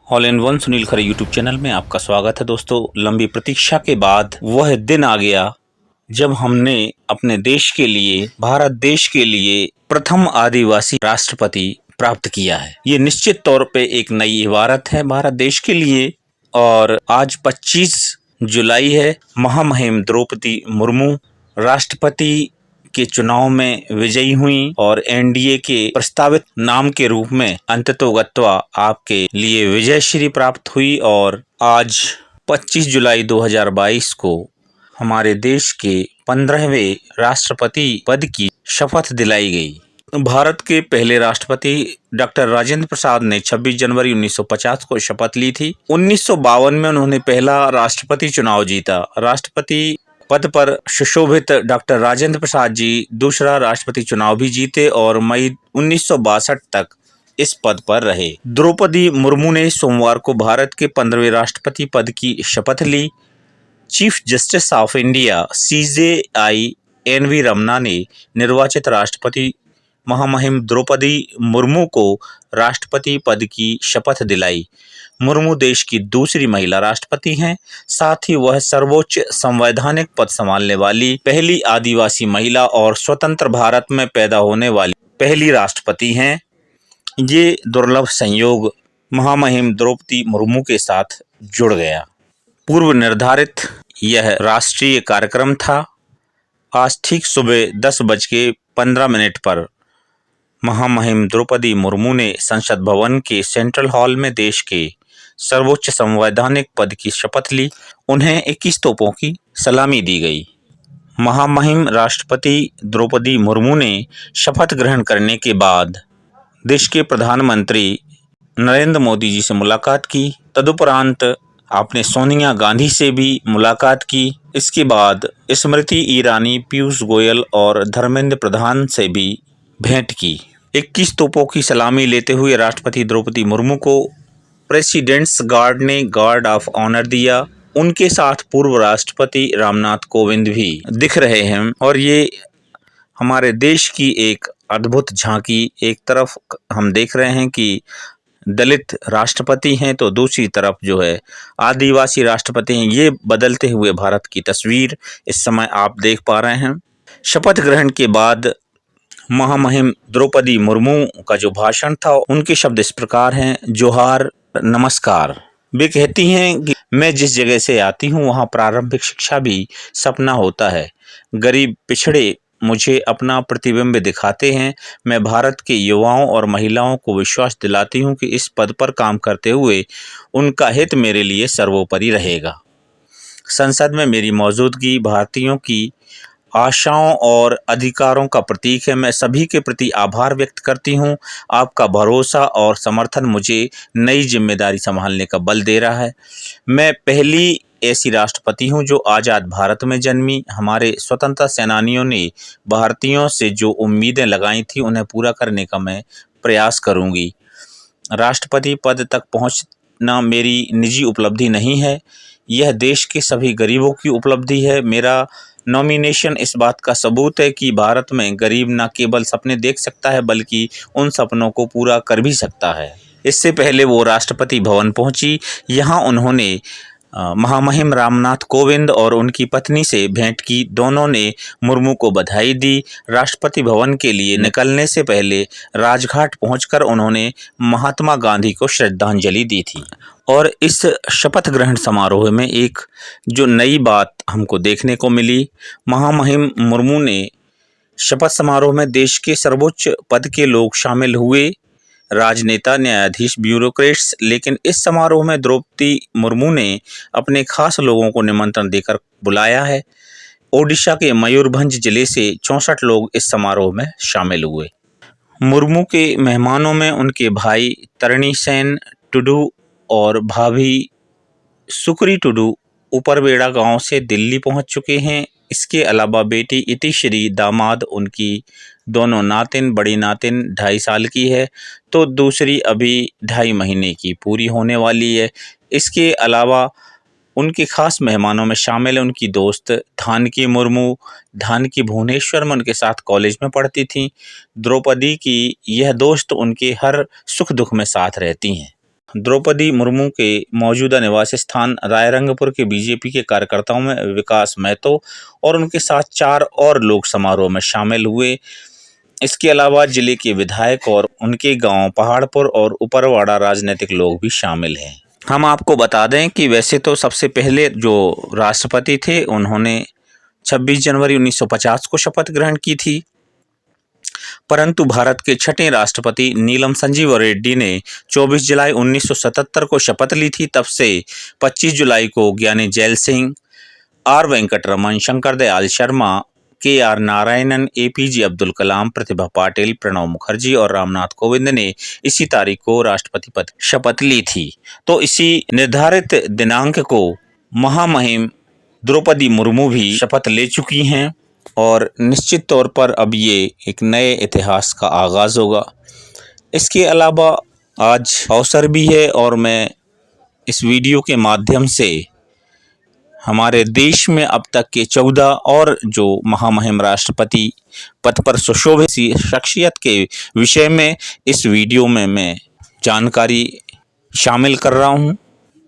All in one Sunil Khare YouTube channel में आपका स्वागत है। दोस्तों, लंबी प्रतीक्षा के बाद वह दिन आ गया जब हमने अपने देश के लिए, भारत देश के लिए प्रथम आदिवासी राष्ट्रपति प्राप्त किया है। ये निश्चित तौर पे एक नई इबारत है भारत देश के लिए। और आज 25 जुलाई है। महामहिम द्रौपदी मुर्मू राष्ट्रपति के चुनाव में विजयी हुई और एनडीए के प्रस्तावित नाम के रूप में अंततोगत्वा आपके लिए विजयश्री प्राप्त हुई। और आज 25 जुलाई 2022 को हमारे देश के 15वें राष्ट्रपति पद की शपथ दिलाई गई। भारत के पहले राष्ट्रपति डॉक्टर राजेंद्र प्रसाद ने 26 जनवरी 1950 को शपथ ली थी। 1952 में उन्होंने पहला राष्ट्रपति चुनाव जीता। राष्ट्रपति पद पर सुशोभित डॉक्टर राजेंद्र प्रसाद जी दूसरा राष्ट्रपति चुनाव भी जीते और मई 1962 तक इस पद पर रहे। द्रौपदी मुर्मू ने सोमवार को भारत के 15वें राष्ट्रपति पद की शपथ ली। Chief justice of India CJI NV Ramana ने निर्वाचित राष्ट्रपति महामहिम द्रौपदी मुर्मू को राष्ट्रपति पद की शपथ दिलाई। मुर्मू देश की दूसरी महिला राष्ट्रपति हैं। साथ ही वह सर्वोच्च संवैधानिक पद संभालने वाली पहली आदिवासी महिला और स्वतंत्र भारत में पैदा होने वाली पहली राष्ट्रपति हैं। ये दुर्लभ संयोग महामहिम द्रौपदी मुर्मू के साथ जुड़ गया। पूर्व निर्धारित यह राष्ट्रीय कार्यक्रम था। आज ठीक सुबह 10:15 पर महामहिम द्रौपदी मुर्मू ने संसद भवन के सेंट्रल हॉल में देश के सर्वोच्च संवैधानिक पद की शपथ ली। उन्हें 21 तोपों की सलामी दी गई। महामहिम राष्ट्रपति द्रौपदी मुर्मू ने शपथ ग्रहण करने के बाद देश के प्रधानमंत्री नरेंद्र मोदी जी से मुलाकात की। तदुपरांत आपने सोनिया गांधी से भी मुलाकात की। इसके बाद स्मृति ईरानी, पीयूष गोयल और धर्मेंद्र प्रधान से भी भेंट की। 21 तोपों की सलामी लेते हुए राष्ट्रपति द्रौपदी मुर्मू को प्रेसिडेंट्स गार्ड ने गार्ड ऑफ ऑनर दिया। उनके साथ पूर्व राष्ट्रपति रामनाथ कोविंद भी दिख रहे हैं। और ये हमारे देश की एक अद्भुत झांकी। एक तरफ हम देख रहे हैं कि दलित राष्ट्रपति हैं तो दूसरी तरफ जो है आदिवासी राष्ट्रपति हैं। ये बदलते हुए भारत की तस्वीर इस समय आप देख पा रहे हैं। शपथ ग्रहण के बाद महामहिम द्रौपदी मुर्मू का जो भाषण था, उनके शब्द इस प्रकार हैं। जोहार, नमस्कार। वे कहती हैं कि मैं जिस जगह से आती हूँ वहाँ प्रारंभिक शिक्षा भी सपना होता है। गरीब पिछड़े मुझे अपना प्रतिबिंब दिखाते हैं। मैं भारत के युवाओं और महिलाओं को विश्वास दिलाती हूँ कि इस पद पर काम करते हुए उनका हित मेरे लिए सर्वोपरि रहेगा। संसद में मेरी मौजूदगी भारतीयों की आशाओं और अधिकारों का प्रतीक है। मैं सभी के प्रति आभार व्यक्त करती हूँ। आपका भरोसा और समर्थन मुझे नई जिम्मेदारी संभालने का बल दे रहा है। मैं पहली ऐसी राष्ट्रपति हूँ जो आज़ाद भारत में जन्मी। हमारे स्वतंत्रता सेनानियों ने भारतीयों से जो उम्मीदें लगाई थी उन्हें पूरा करने का मैं प्रयास करूँगी। राष्ट्रपति पद तक पहुँचना मेरी निजी उपलब्धि नहीं है, यह देश के सभी गरीबों की उपलब्धि है। मेरा नॉमिनेशन इस बात का सबूत है कि भारत में गरीब न केवल सपने देख सकता है बल्कि उन सपनों को पूरा कर भी सकता है। इससे पहले वो राष्ट्रपति भवन पहुंची। यहाँ उन्होंने महामहिम रामनाथ कोविंद और उनकी पत्नी से भेंट की। दोनों ने मुर्मू को बधाई दी। राष्ट्रपति भवन के लिए निकलने से पहले राजघाट पहुंचकर उन्होंने महात्मा गांधी को श्रद्धांजलि दी थी। और इस शपथ ग्रहण समारोह में एक जो नई बात हमको देखने को मिली, महामहिम मुर्मू ने शपथ समारोह में देश के सर्वोच्च पद के लोग शामिल हुए, राजनेता, न्यायाधीश, ब्यूरोक्रेट्स। लेकिन इस समारोह में द्रौपदी मुर्मू ने अपने खास लोगों को निमंत्रण देकर बुलाया है। ओडिशा के मयूरभंज जिले से 64 लोग इस समारोह में शामिल हुए। मुर्मू के मेहमानों में उनके भाई तरणी सेन टुडू और भाभी सुकरी टुडू ऊपरबेड़ा गांव से दिल्ली पहुंच चुके हैं। इसके अलावा बेटी इतिश्री, दामाद, उनकी दोनों नातिन, बड़ी नातिन 2.5 साल की है तो दूसरी अभी 2.5 महीने की पूरी होने वाली है। इसके अलावा उनके खास मेहमानों में शामिल है उनकी दोस्त धानकी मुर्मू। धानकी भुवनेश्वर में उनके साथ कॉलेज में पढ़ती थीं। द्रौपदी की यह दोस्त उनके हर सुख दुख में साथ रहती हैं। द्रौपदी मुर्मू के मौजूदा निवास स्थान रायरंगपुर के बीजेपी के कार्यकर्ताओं में विकास महतो और उनके साथ 4 और लोग समारोह में शामिल हुए। इसके अलावा जिले के विधायक और उनके गांव पहाड़पुर और उपरवाड़ा राजनीतिक लोग भी शामिल हैं। हम आपको बता दें कि वैसे तो सबसे पहले जो राष्ट्रपति थे उन्होंने 26 जनवरी 1950 को शपथ ग्रहण की थी, परंतु भारत के छठे राष्ट्रपति नीलम संजीव रेड्डी ने 24 जुलाई 1977 को शपथ ली थी। तब से 25 जुलाई को ज्ञानी जैल सिंह, आर वेंकटरमन, शंकर दयाल शर्मा, के आर नारायणन, एपीजे अब्दुल कलाम, प्रतिभा पाटिल, प्रणब मुखर्जी और रामनाथ कोविंद ने इसी तारीख को राष्ट्रपति पद की शपथ ली थी। तो इसी निर्धारित दिनांक को महामहिम द्रौपदी मुर्मू भी शपथ ले चुकी हैं और निश्चित तौर पर अब ये एक नए इतिहास का आगाज़ होगा। इसके अलावा आज अवसर भी है और मैं इस वीडियो के माध्यम से हमारे देश में अब तक के 14 और जो महामहिम राष्ट्रपति पद पर सुशोभित शख्सियत के विषय में इस वीडियो में मैं जानकारी शामिल कर रहा हूं।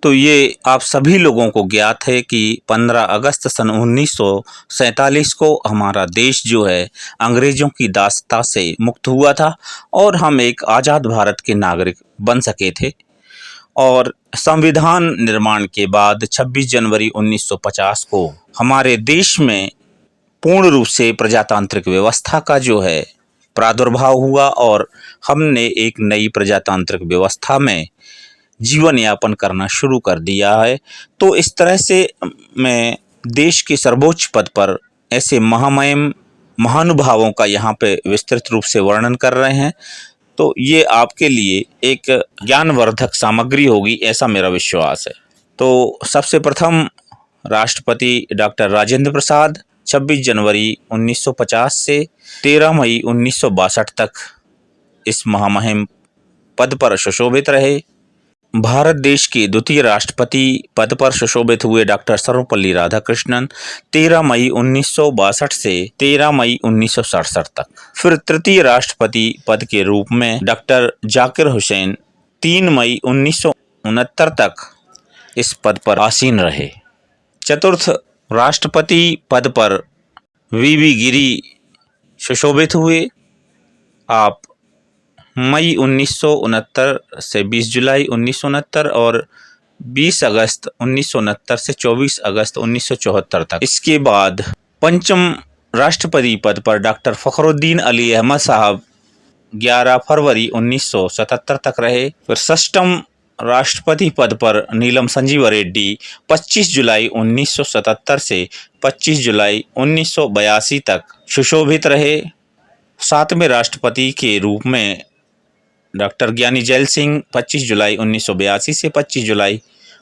तो ये आप सभी लोगों को ज्ञात है कि 15 अगस्त सन 1947 को हमारा देश जो है अंग्रेज़ों की दासता से मुक्त हुआ था और हम एक आज़ाद भारत के नागरिक बन सके थे। और संविधान निर्माण के बाद 26 जनवरी 1950 को हमारे देश में पूर्ण रूप से प्रजातांत्रिक व्यवस्था का जो है प्रादुर्भाव हुआ और हमने एक नई प्रजातांत्रिक व्यवस्था में जीवन यापन करना शुरू कर दिया है। तो इस तरह से मैं देश के सर्वोच्च पद पर ऐसे महामहिम महानुभावों का यहाँ पे विस्तृत रूप से वर्णन कर रहे हैं। तो ये आपके लिए एक ज्ञानवर्धक सामग्री होगी, ऐसा मेरा विश्वास है। तो सबसे प्रथम राष्ट्रपति डॉक्टर राजेंद्र प्रसाद 26 जनवरी 1950 से 13 मई 1962 तक इस महामहिम पद पर सुशोभित रहे। भारत देश के द्वितीय राष्ट्रपति पद पर सुशोभित हुए डॉक्टर सर्वपल्ली राधाकृष्णन 13 मई 1962 से 13 मई 1967 तक। फिर तृतीय राष्ट्रपति पद के रूप में डॉक्टर जाकिर हुसैन 3 मई 1969 तक इस पद पर आसीन रहे। चतुर्थ राष्ट्रपति पद पर वीवी गिरी सुशोभित हुए। आप मई 1969 से 20 जुलाई 1969 और 20 अगस्त 1969 से 24 अगस्त 1974 तक। इसके बाद पंचम राष्ट्रपति पद पर डॉक्टर फखरुद्दीन अली अहमद साहब 11 फरवरी 1977 तक रहे। फिर षष्ठम राष्ट्रपति पद पर नीलम संजीव रेड्डी 25 जुलाई 1977 से 25 जुलाई 1982 तक सुशोभित रहे। सातवें राष्ट्रपति के रूप में डॉक्टर ज्ञानी जैल सिंह 25 जुलाई 1982 से 25 जुलाई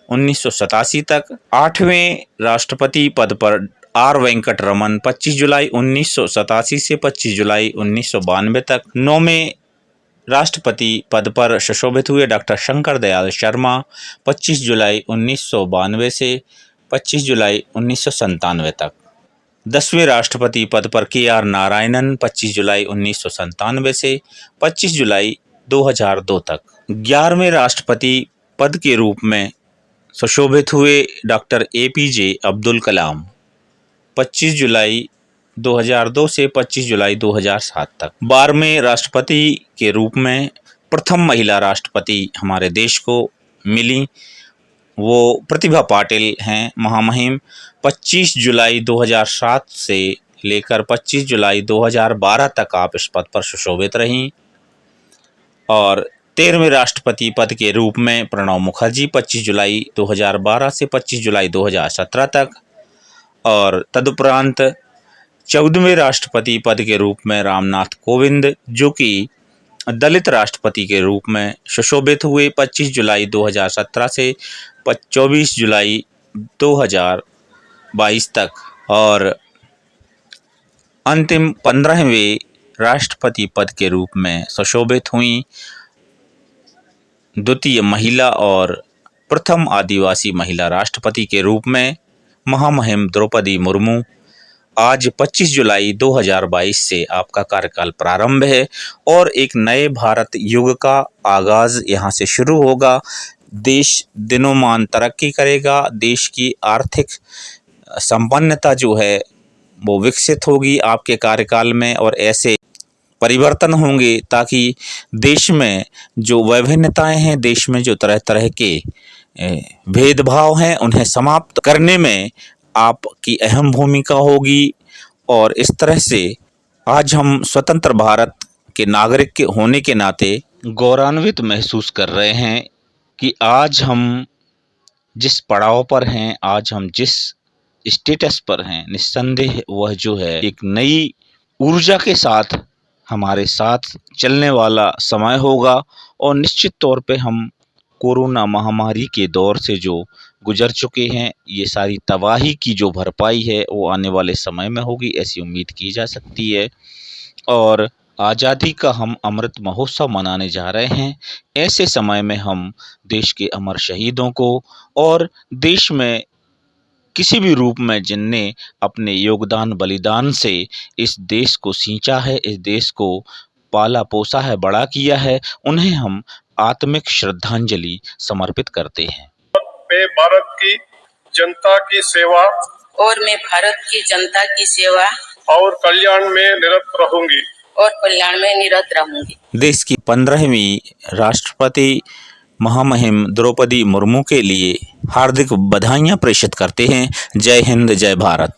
1987 तक। आठवें राष्ट्रपति पद पर आर वेंकटरमन 25 जुलाई 1987 से 25 जुलाई 1992 तक। नौवें राष्ट्रपति पद पर सुशोभित हुए डॉक्टर शंकर दयाल शर्मा 25 जुलाई 1992 से 25 जुलाई 1997 तक। 10वें राष्ट्रपति पद पर के आर नारायणन 25 जुलाई 1997 से 25 जुलाई 2002 तक। 11वें राष्ट्रपति पद के रूप में सुशोभित हुए डॉक्टर एपीजे अब्दुल कलाम 25 जुलाई 2002 से 25 जुलाई 2007 तक। 12वें राष्ट्रपति के रूप में प्रथम महिला राष्ट्रपति हमारे देश को मिली, वो प्रतिभा पाटिल हैं महामहिम। 25 जुलाई 2007 से लेकर 25 जुलाई 2012 तक आप इस पद पर सुशोभित रहीं। और 13वें राष्ट्रपति पद के रूप में प्रणब मुखर्जी 25 जुलाई 2012 से 25 जुलाई 2017 तक। और तदुपरांत 14वें राष्ट्रपति पद के रूप में रामनाथ कोविंद, जो कि दलित राष्ट्रपति के रूप में सुशोभित हुए 25 जुलाई 2017 से 24 जुलाई 2022 तक। और अंतिम 15वें राष्ट्रपति पद के रूप में सुशोभित हुई द्वितीय महिला और प्रथम आदिवासी महिला राष्ट्रपति के रूप में महामहिम द्रौपदी मुर्मू। आज 25 जुलाई 2022 से आपका कार्यकाल प्रारंभ है और एक नए भारत युग का आगाज़ यहाँ से शुरू होगा। देश दिनों-मान तरक्की करेगा, देश की आर्थिक संपन्नता जो है वो विकसित होगी आपके कार्यकाल में और ऐसे परिवर्तन होंगे ताकि देश में जो विभिन्नताएं हैं, देश में जो तरह तरह के भेदभाव हैं, उन्हें समाप्त करने में आपकी अहम भूमिका होगी। और इस तरह से आज हम स्वतंत्र भारत के नागरिक के होने के नाते गौरवान्वित महसूस कर रहे हैं कि आज हम जिस पड़ाव पर हैं, आज हम जिस स्टेटस पर हैं, निस्संदेह वह जो है एक नई ऊर्जा के साथ हमारे साथ चलने वाला समय होगा। और निश्चित तौर पे हम कोरोना महामारी के दौर से जो गुजर चुके हैं, ये सारी तबाही की जो भरपाई है वो आने वाले समय में होगी, ऐसी उम्मीद की जा सकती है। और आज़ादी का हम अमृत महोत्सव मनाने जा रहे हैं। ऐसे समय में हम देश के अमर शहीदों को और देश में किसी भी रूप में जिनने अपने योगदान बलिदान से इस देश को सींचा है, इस देश को पाला पोसा है, बड़ा किया है, उन्हें हम आत्मिक श्रद्धांजलि समर्पित करते हैं। मैं भारत की जनता की सेवा और मैं भारत की जनता की सेवा और कल्याण में निरत रहूंगी। देश की 15वीं राष्ट्रपति महामहिम द्रौपदी मुर्मू के लिए हार्दिक बधाइयां प्रेषित करते हैं। जय हिंद, जय भारत।